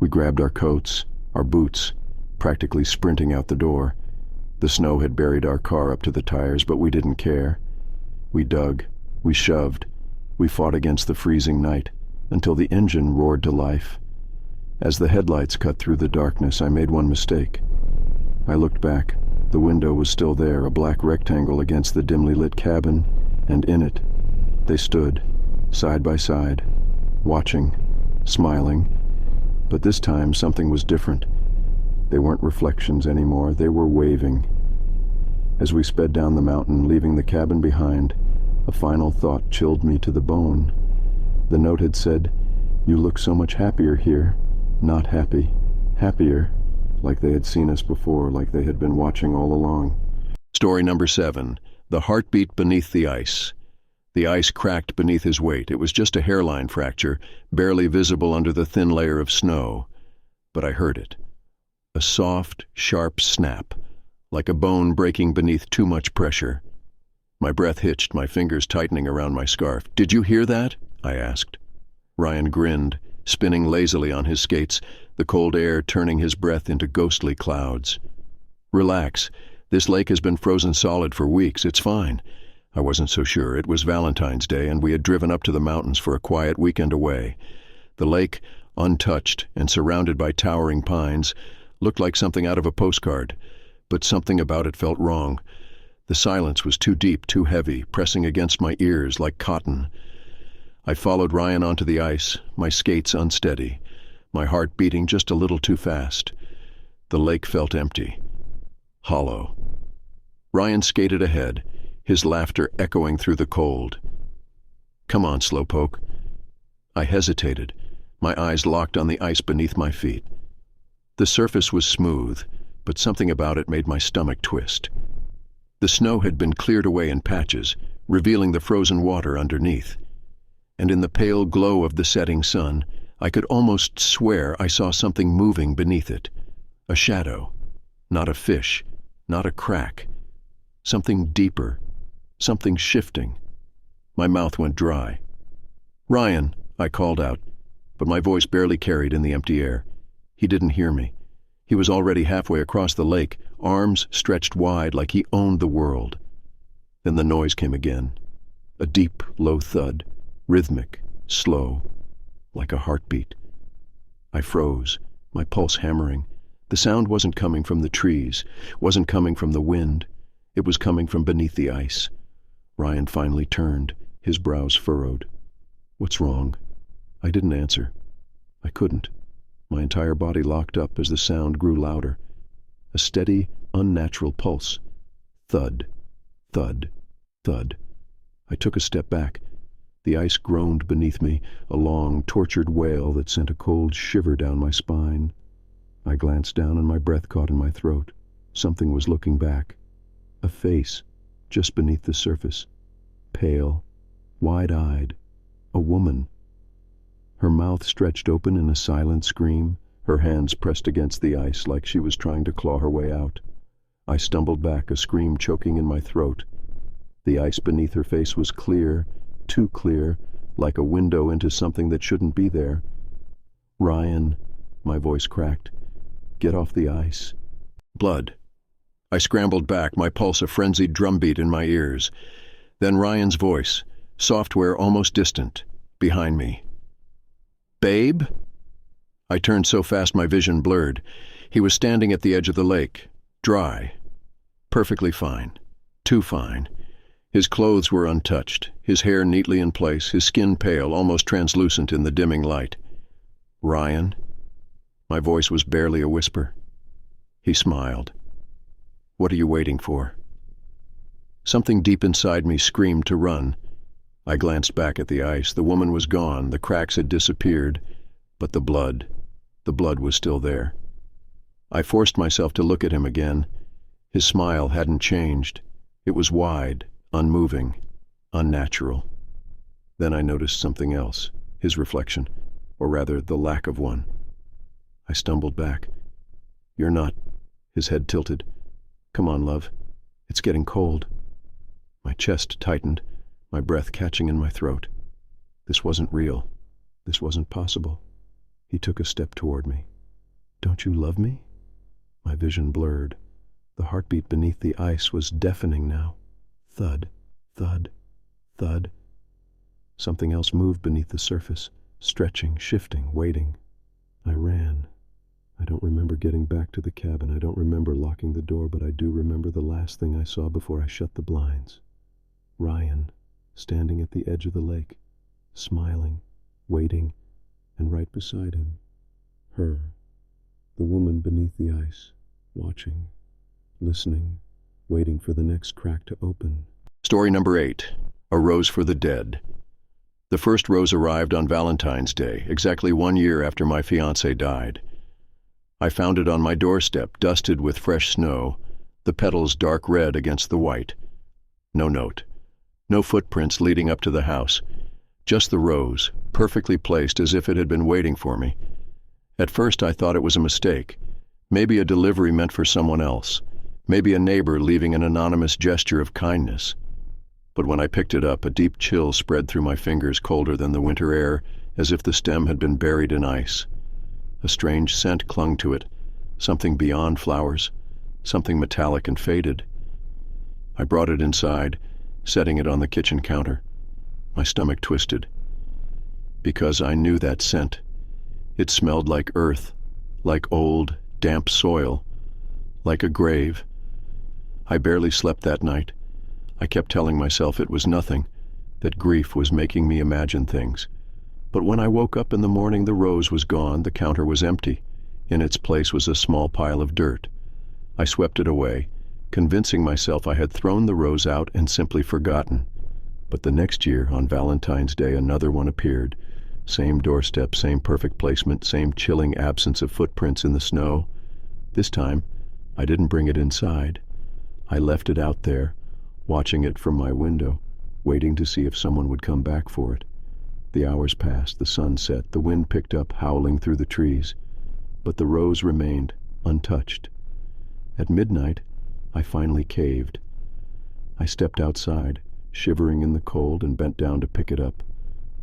We grabbed our coats, our boots, practically sprinting out the door. The snow had buried our car up to the tires, but we didn't care. We dug, we shoved, we fought against the freezing night, until the engine roared to life. As the headlights cut through the darkness, I made one mistake. I looked back. The window was still there, a black rectangle against the dimly lit cabin, and in it, they stood, side by side, watching, smiling. But this time, something was different. They weren't reflections anymore, they were waving. As we sped down the mountain, leaving the cabin behind, a final thought chilled me to the bone. The note had said, "You look so much happier here." Not happy. Happier. Like they had seen us before, like they had been watching all along. Story number 7. The heartbeat beneath the ice. The ice cracked beneath his weight. It was just a hairline fracture, barely visible under the thin layer of snow. But I heard it. A soft, sharp snap, like a bone breaking beneath too much pressure. My breath hitched, my fingers tightening around my scarf. "Did you hear that?" I asked. Ryan grinned, spinning lazily on his skates, the cold air turning his breath into ghostly clouds. "Relax. This lake has been frozen solid for weeks. It's fine." I wasn't so sure. It was Valentine's Day, and we had driven up to the mountains for a quiet weekend away. The lake, untouched and surrounded by towering pines, looked like something out of a postcard, but something about it felt wrong. The silence was too deep, too heavy, pressing against my ears like cotton. I followed Ryan onto the ice, my skates unsteady, my heart beating just a little too fast. The lake felt empty, hollow. Ryan skated ahead, his laughter echoing through the cold. "Come on, slowpoke." I hesitated, my eyes locked on the ice beneath my feet. The surface was smooth, but something about it made my stomach twist. The snow had been cleared away in patches, revealing the frozen water underneath. And in the pale glow of the setting sun, I could almost swear I saw something moving beneath it. A shadow, not a fish, not a crack. Something deeper, something shifting. My mouth went dry. "Ryan," I called out, but my voice barely carried in the empty air. He didn't hear me. He was already halfway across the lake, arms stretched wide like he owned the world. Then the noise came again. A deep, low thud, rhythmic, slow, like a heartbeat. I froze, my pulse hammering. The sound wasn't coming from the trees, wasn't coming from the wind. It was coming from beneath the ice. Ryan finally turned, his brows furrowed. "What's wrong?" I didn't answer. I couldn't. My entire body locked up as the sound grew louder. A steady, unnatural pulse. Thud, thud, thud. I took a step back. The ice groaned beneath me, a long, tortured wail that sent a cold shiver down my spine. I glanced down and my breath caught in my throat. Something was looking back. A face, just beneath the surface. Pale, wide-eyed. A woman. Her mouth stretched open in a silent scream, her hands pressed against the ice like she was trying to claw her way out. I stumbled back, a scream choking in my throat. The ice beneath her face was clear, too clear, like a window into something that shouldn't be there. "Ryan," my voice cracked. "Get off the ice." Blood. I scrambled back, my pulse a frenzied drumbeat in my ears. Then Ryan's voice, software almost distant, behind me. "Babe?" I turned so fast my vision blurred. He was standing at the edge of the lake, dry, perfectly fine, too fine. His clothes were untouched, his hair neatly in place, his skin pale, almost translucent in the dimming light. "Ryan?" My voice was barely a whisper. He smiled. "What are you waiting for?" Something deep inside me screamed to run. I glanced back at the ice. The woman was gone, the cracks had disappeared, but the blood was still there. I forced myself to look at him again. His smile hadn't changed. It was wide, unmoving, unnatural. Then I noticed something else, his reflection, or rather the lack of one. I stumbled back. "You're not..." His head tilted. "Come on, love. It's getting cold." My chest tightened, my breath catching in my throat. This wasn't real. This wasn't possible. He took a step toward me. "Don't you love me?" My vision blurred. The heartbeat beneath the ice was deafening now. Thud, thud, thud. Something else moved beneath the surface, stretching, shifting, waiting. I ran. I don't remember getting back to the cabin. I don't remember locking the door, but I do remember the last thing I saw before I shut the blinds. Ryan, standing at the edge of the lake, smiling, waiting, and right beside him, her, the woman beneath the ice, watching, listening, waiting for the next crack to open. Story number 8, A Rose for the Dead. The first rose arrived on Valentine's Day, exactly 1 year after my fiancé died. I found it on my doorstep, dusted with fresh snow, the petals dark red against the white. No note. No footprints leading up to the house. Just the rose, perfectly placed as if it had been waiting for me. At first I thought it was a mistake. Maybe a delivery meant for someone else. Maybe a neighbor leaving an anonymous gesture of kindness. But when I picked it up, a deep chill spread through my fingers, colder than the winter air, as if the stem had been buried in ice. A strange scent clung to it, something beyond flowers, something metallic and faded. I brought it inside, setting it on the kitchen counter. My stomach twisted, because I knew that scent. It smelled like earth, like old, damp soil, like a grave. I barely slept that night. I kept telling myself it was nothing, that grief was making me imagine things. But when I woke up in the morning, the rose was gone, the counter was empty. In its place was a small pile of dirt. I swept it away, convincing myself I had thrown the rose out and simply forgotten. But the next year, on Valentine's Day, another one appeared. Same doorstep, same perfect placement, same chilling absence of footprints in the snow. This time, I didn't bring it inside. I left it out there, watching it from my window, waiting to see if someone would come back for it. The hours passed, the sun set, the wind picked up, howling through the trees. But the rose remained, untouched. At midnight, I finally caved. I stepped outside, shivering in the cold, and bent down to pick it up.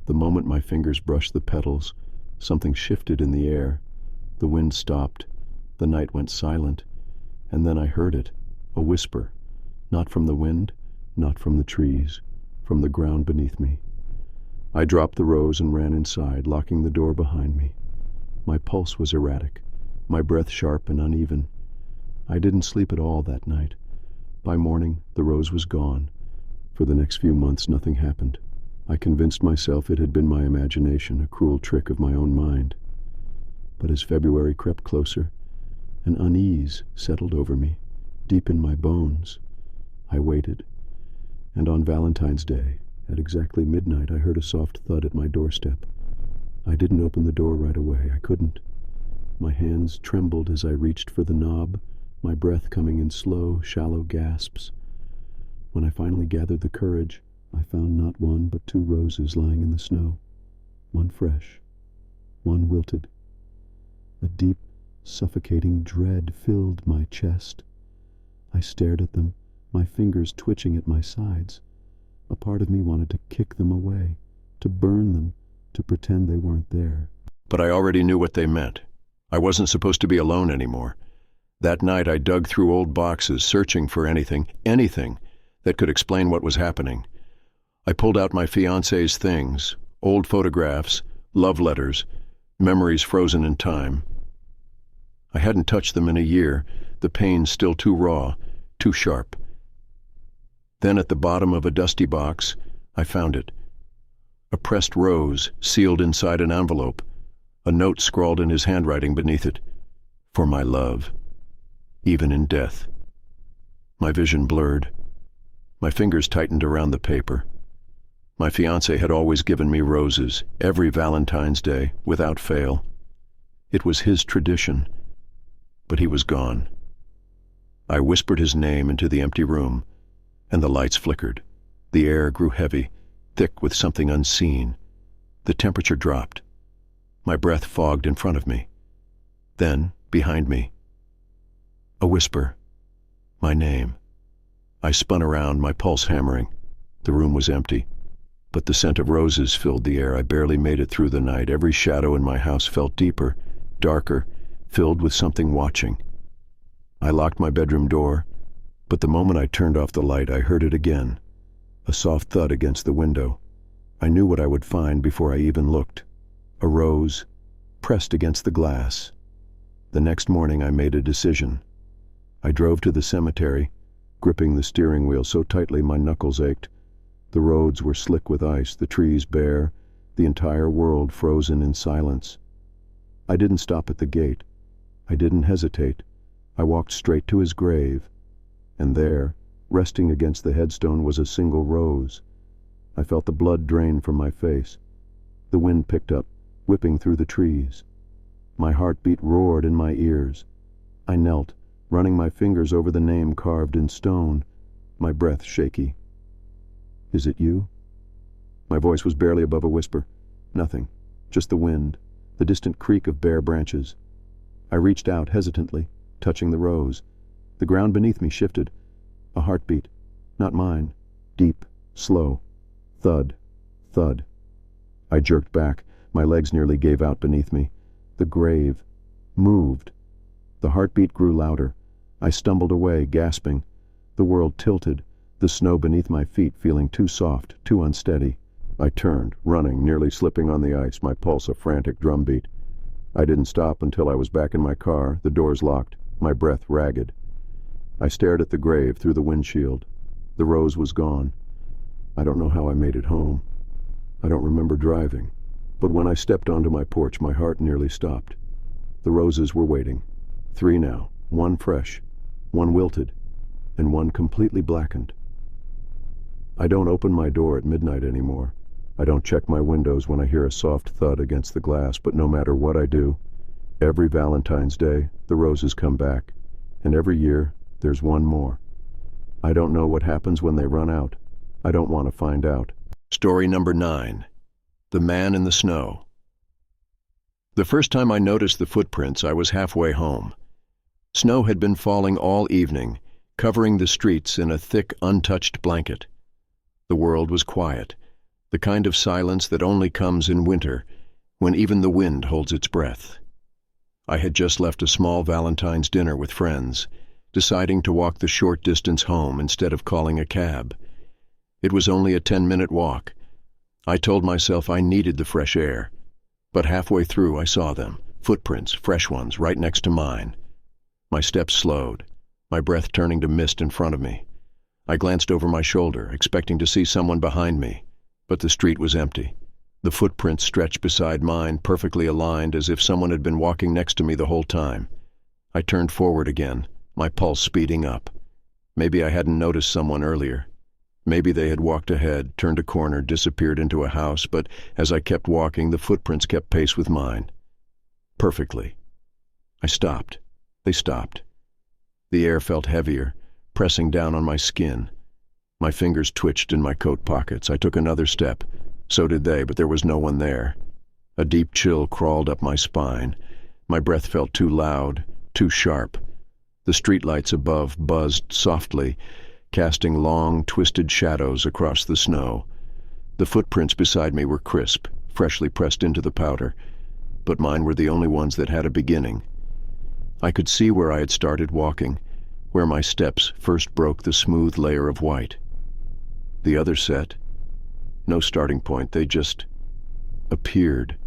The moment my fingers brushed the petals, something shifted in the air. The wind stopped, the night went silent, and then I heard it, a whisper, not from the wind, not from the trees, from the ground beneath me. I dropped the rose and ran inside, locking the door behind me. My pulse was erratic, my breath sharp and uneven. I didn't sleep at all that night. By morning, the rose was gone. For the next few months, nothing happened. I convinced myself it had been my imagination, a cruel trick of my own mind. But as February crept closer, an unease settled over me, deep in my bones. I waited, and on Valentine's Day, at exactly midnight, I heard a soft thud at my doorstep. I didn't open the door right away. I couldn't. My hands trembled as I reached for the knob, my breath coming in slow, shallow gasps. When I finally gathered the courage, I found not one but 2 roses lying in the snow, one fresh, one wilted. A deep, suffocating dread filled my chest. I stared at them, my fingers twitching at my sides. A part of me wanted to kick them away, to burn them, to pretend they weren't there. But I already knew what they meant. I wasn't supposed to be alone anymore. That night I dug through old boxes, searching for anything that could explain what was happening. I pulled out my fiancé's things, old photographs, love letters, memories frozen in time. I hadn't touched them in a year, the pain still too raw, too sharp. Then at the bottom of a dusty box, I found it. A pressed rose sealed inside an envelope, a note scrawled in his handwriting beneath it. For my love, even in death. My vision blurred. My fingers tightened around the paper. My fiancé had always given me roses, every Valentine's Day, without fail. It was his tradition. But he was gone. I whispered his name into the empty room, and the lights flickered. The air grew heavy, thick with something unseen. The temperature dropped. My breath fogged in front of me. Then, behind me, a whisper. My name. I spun around, my pulse hammering. The room was empty, but the scent of roses filled the air. I barely made it through the night. Every shadow in my house felt deeper, darker, filled with something watching. I locked my bedroom door, but the moment I turned off the light, I heard it again. A soft thud against the window. I knew what I would find before I even looked. A rose, pressed against the glass. The next morning I made a decision. I drove to the cemetery, gripping the steering wheel so tightly my knuckles ached. The roads were slick with ice, the trees bare, the entire world frozen in silence. I didn't stop at the gate. I didn't hesitate. I walked straight to his grave, and there, resting against the headstone, was a single rose. I felt the blood drain from my face. The wind picked up, whipping through the trees. My heartbeat roared in my ears. I knelt, running my fingers over the name carved in stone, my breath shaky. "Is it you?" My voice was barely above a whisper. Nothing, just the wind, the distant creak of bare branches. I reached out hesitantly, touching the rose. The ground beneath me shifted. A heartbeat, not mine, deep, slow. Thud, thud. I jerked back. My legs nearly gave out beneath me. The grave moved. The heartbeat grew louder. I stumbled away, gasping. The world tilted, the snow beneath my feet feeling too soft, too unsteady. I turned, running, nearly slipping on the ice, my pulse a frantic drumbeat. I didn't stop until I was back in my car, the doors locked, my breath ragged. I stared at the grave through the windshield. The rose was gone. I don't know how I made it home. I don't remember driving. But when I stepped onto my porch, my heart nearly stopped. The roses were waiting. 3 now, 1 fresh, 1 wilted, and 1 completely blackened. I don't open my door at midnight anymore. I don't check my windows when I hear a soft thud against the glass, but no matter what I do, every Valentine's Day, the roses come back, and every year, there's 1 more. I don't know what happens when they run out. I don't want to find out. Story number 9. The Man in the Snow. The first time I noticed the footprints, I was halfway home. Snow had been falling all evening, covering the streets in a thick, untouched blanket. The world was quiet, the kind of silence that only comes in winter, when even the wind holds its breath. I had just left a small Valentine's dinner with friends, deciding to walk the short distance home instead of calling a cab. It was only a 10-minute walk. I told myself I needed the fresh air, but halfway through I saw them, footprints, fresh ones, right next to mine. My steps slowed, my breath turning to mist in front of me. I glanced over my shoulder, expecting to see someone behind me, but the street was empty. The footprints stretched beside mine, perfectly aligned, as if someone had been walking next to me the whole time. I turned forward again, my pulse speeding up. Maybe I hadn't noticed someone earlier. Maybe they had walked ahead, turned a corner, disappeared into a house, but as I kept walking, the footprints kept pace with mine. Perfectly. I stopped. They stopped. The air felt heavier, pressing down on my skin. My fingers twitched in my coat pockets. I took another step. So did they, but there was no one there. A deep chill crawled up my spine. My breath felt too loud, too sharp. The streetlights above buzzed softly, casting long, twisted shadows across the snow. The footprints beside me were crisp, freshly pressed into the powder, but mine were the only ones that had a beginning. I could see where I had started walking, where my steps first broke the smooth layer of white. The other set, no starting point, they just appeared.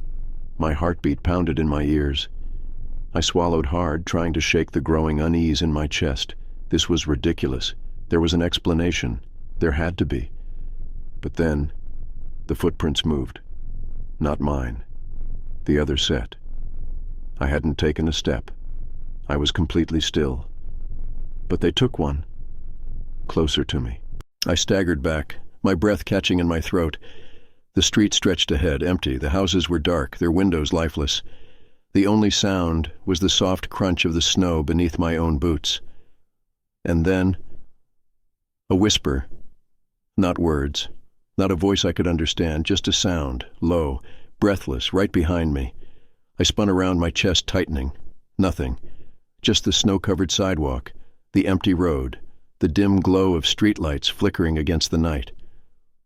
My heartbeat pounded in my ears. I swallowed hard, trying to shake the growing unease in my chest. This was ridiculous. There was an explanation. There had to be. But then, the footprints moved. Not mine. The other set. I hadn't taken a step. I was completely still. But they took one. Closer to me. I staggered back, my breath catching in my throat. The street stretched ahead, empty. The houses were dark, their windows lifeless. The only sound was the soft crunch of the snow beneath my own boots. And then, a whisper. Not words. Not a voice I could understand, just a sound, low, breathless, right behind me. I spun around, my chest tightening. Nothing. Just the snow-covered sidewalk, the empty road, the dim glow of streetlights flickering against the night.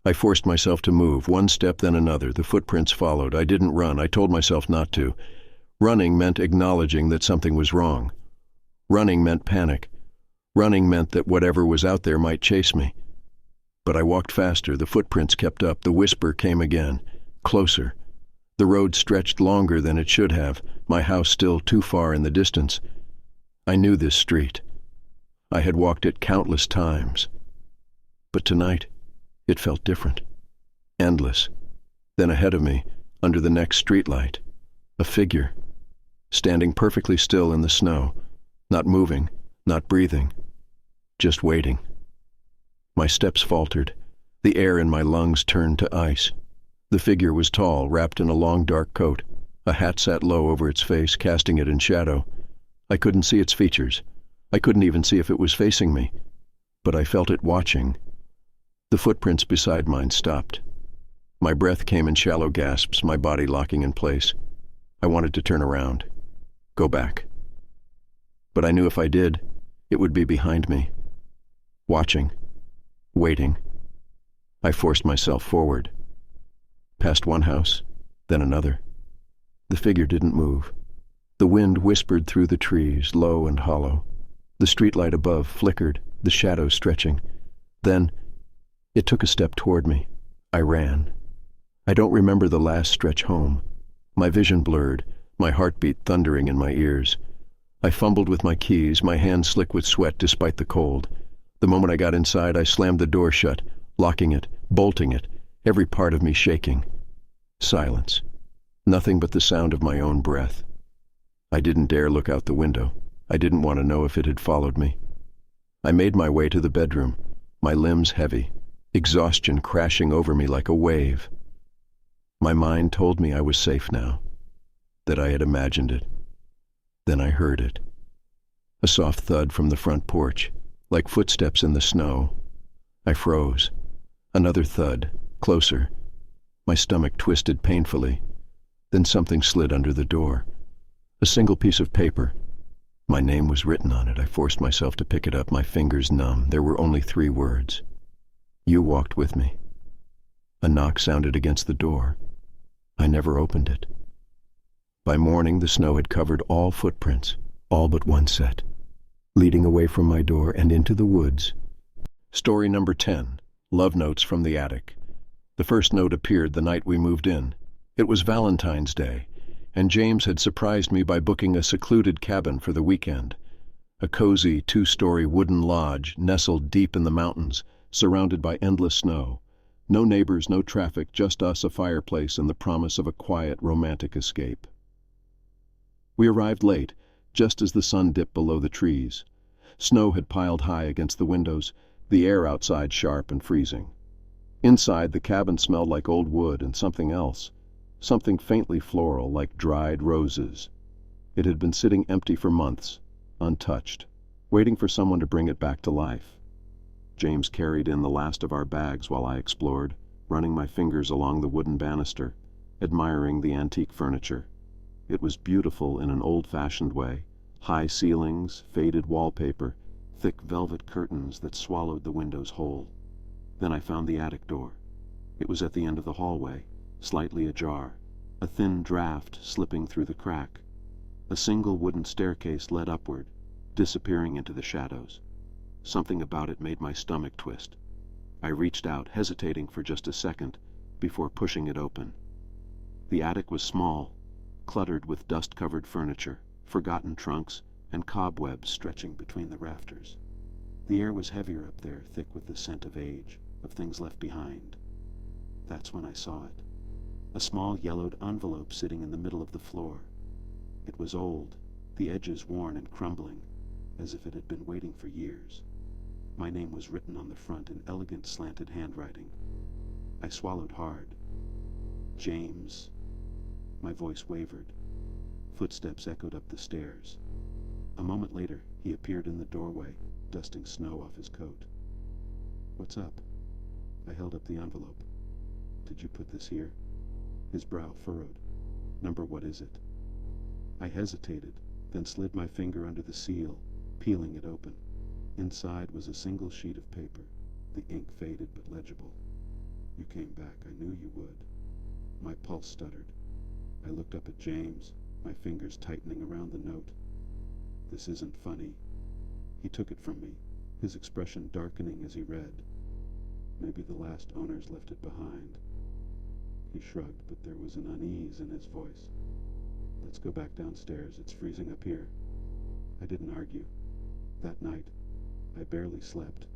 I forced myself to move, one step then another. The footprints followed. I didn't run. I told myself not to. Running meant acknowledging that something was wrong. Running meant panic. Running meant that whatever was out there might chase me. But I walked faster. The footprints kept up. The whisper came again. Closer. The road stretched longer than it should have, my house still too far in the distance. I knew this street. I had walked it countless times. But tonight, it felt different. Endless. Then ahead of me, under the next streetlight, a figure, standing perfectly still in the snow, not moving, not breathing, just waiting. My steps faltered. The air in my lungs turned to ice. The figure was tall, wrapped in a long dark coat. A hat sat low over its face, casting it in shadow. I couldn't see its features. I couldn't even see if it was facing me. But I felt it watching. The footprints beside mine stopped. My breath came in shallow gasps, my body locking in place. I wanted to turn around, go back. But I knew if I did, it would be behind me, watching, waiting. I forced myself forward. Past one house, then another. The figure didn't move. The wind whispered through the trees, low and hollow. The streetlight above flickered, the shadows stretching. Then, it took a step toward me. I ran. I don't remember the last stretch home. My vision blurred, my heartbeat thundering in my ears. I fumbled with my keys, my hands slick with sweat despite the cold. The moment I got inside, I slammed the door shut, locking it, bolting it, every part of me shaking. Silence. Nothing but the sound of my own breath. I didn't dare look out the window. I didn't want to know if it had followed me. I made my way to the bedroom, my limbs heavy, exhaustion crashing over me like a wave. My mind told me I was safe now, that I had imagined it. Then I heard it. A soft thud from the front porch, like footsteps in the snow. I froze. Another thud, closer. My stomach twisted painfully. Then something slid under the door. A single piece of paper. My name was written on it. I forced myself to pick it up, my fingers numb. There were only 3 words. You walked with me. A knock sounded against the door. I never opened it. By morning, the snow had covered all footprints, all but one set, leading away from my door and into the woods. Story number 10, Love Notes from the Attic. The first note appeared the night we moved in. It was Valentine's Day, and James had surprised me by booking a secluded cabin for the weekend. A cozy 2-story wooden lodge nestled deep in the mountains, surrounded by endless snow. No neighbors, no traffic, just us, a fireplace, and the promise of a quiet, romantic escape. We arrived late, just as the sun dipped below the trees. Snow had piled high against the windows, the air outside sharp and freezing. Inside, the cabin smelled like old wood and something else, something faintly floral like dried roses. It had been sitting empty for months, untouched, waiting for someone to bring it back to life. James carried in the last of our bags while I explored, running my fingers along the wooden banister, admiring the antique furniture. It was beautiful in an old-fashioned way, high ceilings, faded wallpaper, thick velvet curtains that swallowed the windows whole. Then I found the attic door. It was at the end of the hallway, slightly ajar, a thin draft slipping through the crack. A single wooden staircase led upward, disappearing into the shadows. Something about it made my stomach twist. I reached out, hesitating for just a second, before pushing it open. The attic was small, cluttered with dust-covered furniture, forgotten trunks, and cobwebs stretching between the rafters. The air was heavier up there, thick with the scent of age, of things left behind. That's when I saw it. A small yellowed envelope sitting in the middle of the floor. It was old, the edges worn and crumbling, as if it had been waiting for years. My name was written on the front in elegant slanted handwriting. I swallowed hard. James. My voice wavered. Footsteps echoed up the stairs. A moment later, he appeared in the doorway, dusting snow off his coat. "What's up?" I held up the envelope. "Did you put this here?" His brow furrowed. "Number what is it?" I hesitated, then slid my finger under the seal, peeling it open. Inside was a single sheet of paper, the ink faded but legible. "You came back. I knew you would." My pulse stuttered. I looked up at James, my fingers tightening around the note. "This isn't funny." He took it from me, his expression darkening as he read. "Maybe the last owners left it behind." He shrugged, but there was an unease in his voice. "Let's go back downstairs. It's freezing up here." I didn't argue. That night, I barely slept.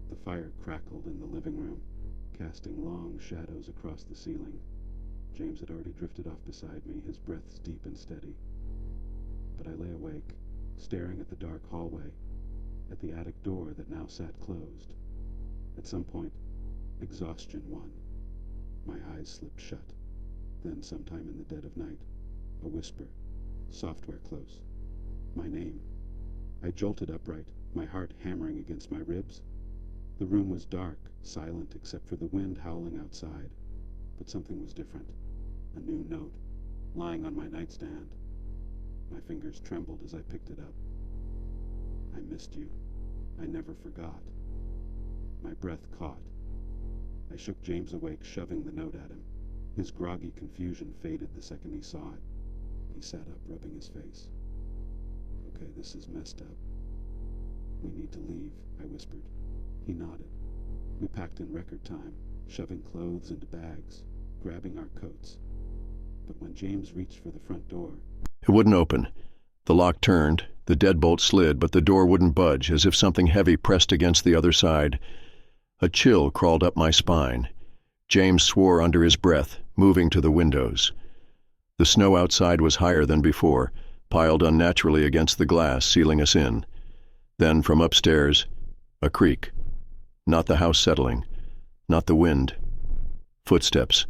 The fire crackled in the living room, casting long shadows across the ceiling. James had already drifted off beside me, his breaths deep and steady. But I lay awake, staring at the dark hallway, at the attic door that now sat closed. At some point, exhaustion won. My eyes slipped shut. Then, sometime in the dead of night, a whisper, software close. My name. I jolted upright, my heart hammering against my ribs. The room was dark, silent except for the wind howling outside. But something was different. A new note, lying on my nightstand. My fingers trembled as I picked it up. "I missed you. I never forgot." My breath caught. I shook James awake, shoving the note at him. His groggy confusion faded the second he saw it. He sat up, rubbing his face. "Okay, this is messed up. We need to leave," I whispered. He nodded. We packed in record time, shoving clothes into bags, grabbing our coats. But when James reached for the front door... It wouldn't open. The lock turned, the deadbolt slid, but the door wouldn't budge, as if something heavy pressed against the other side. A chill crawled up my spine. James swore under his breath, moving to the windows. The snow outside was higher than before, piled unnaturally against the glass, sealing us in. Then, from upstairs, a creak. Not the house settling, not the wind. Footsteps.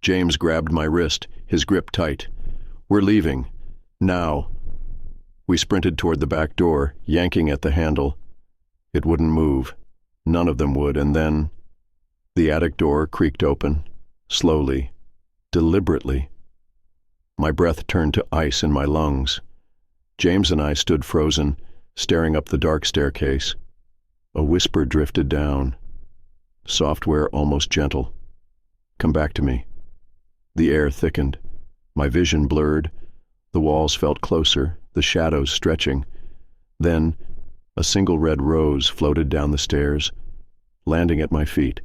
James grabbed my wrist, his grip tight. "We're leaving. Now." We sprinted toward the back door, yanking at the handle. It wouldn't move. None of them would, and then... The attic door creaked open, slowly, deliberately. My breath turned to ice in my lungs. James and I stood frozen, staring up the dark staircase. A whisper drifted down. Software almost gentle. "Come back to me." The air thickened. My vision blurred. The walls felt closer, the shadows stretching. Then, a single red rose floated down the stairs, landing at my feet.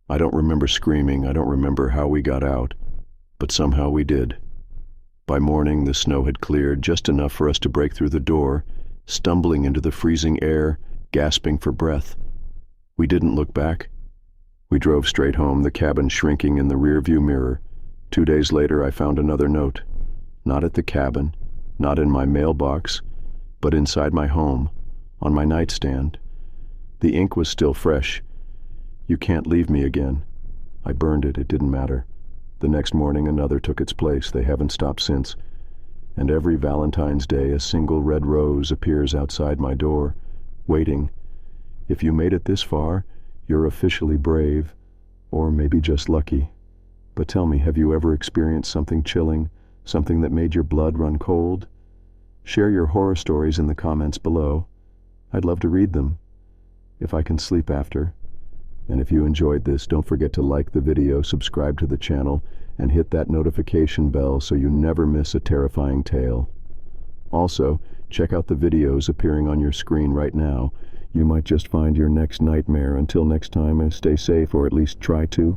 I don't remember screaming, I don't remember how we got out, but somehow we did. By morning, the snow had cleared just enough for us to break through the door, stumbling into the freezing air, gasping for breath. We didn't look back. We drove straight home, the cabin shrinking in the rearview mirror. 2 days later, I found another note. Not at the cabin, not in my mailbox, but inside my home, on my nightstand. The ink was still fresh. "You can't leave me again." I burned it. It didn't matter. The next morning, another took its place. They haven't stopped since. And every Valentine's Day, a single red rose appears outside my door, waiting. If you made it this far, you're officially brave, or maybe just lucky. But tell me, have you ever experienced something chilling, something that made your blood run cold? Share your horror stories in the comments below. I'd love to read them, if I can sleep after. And if you enjoyed this, don't forget to like the video, subscribe to the channel, and hit that notification bell so you never miss a terrifying tale. Also, check out the videos appearing on your screen right now. You might just find your next nightmare. Until next time, stay safe, or at least try to.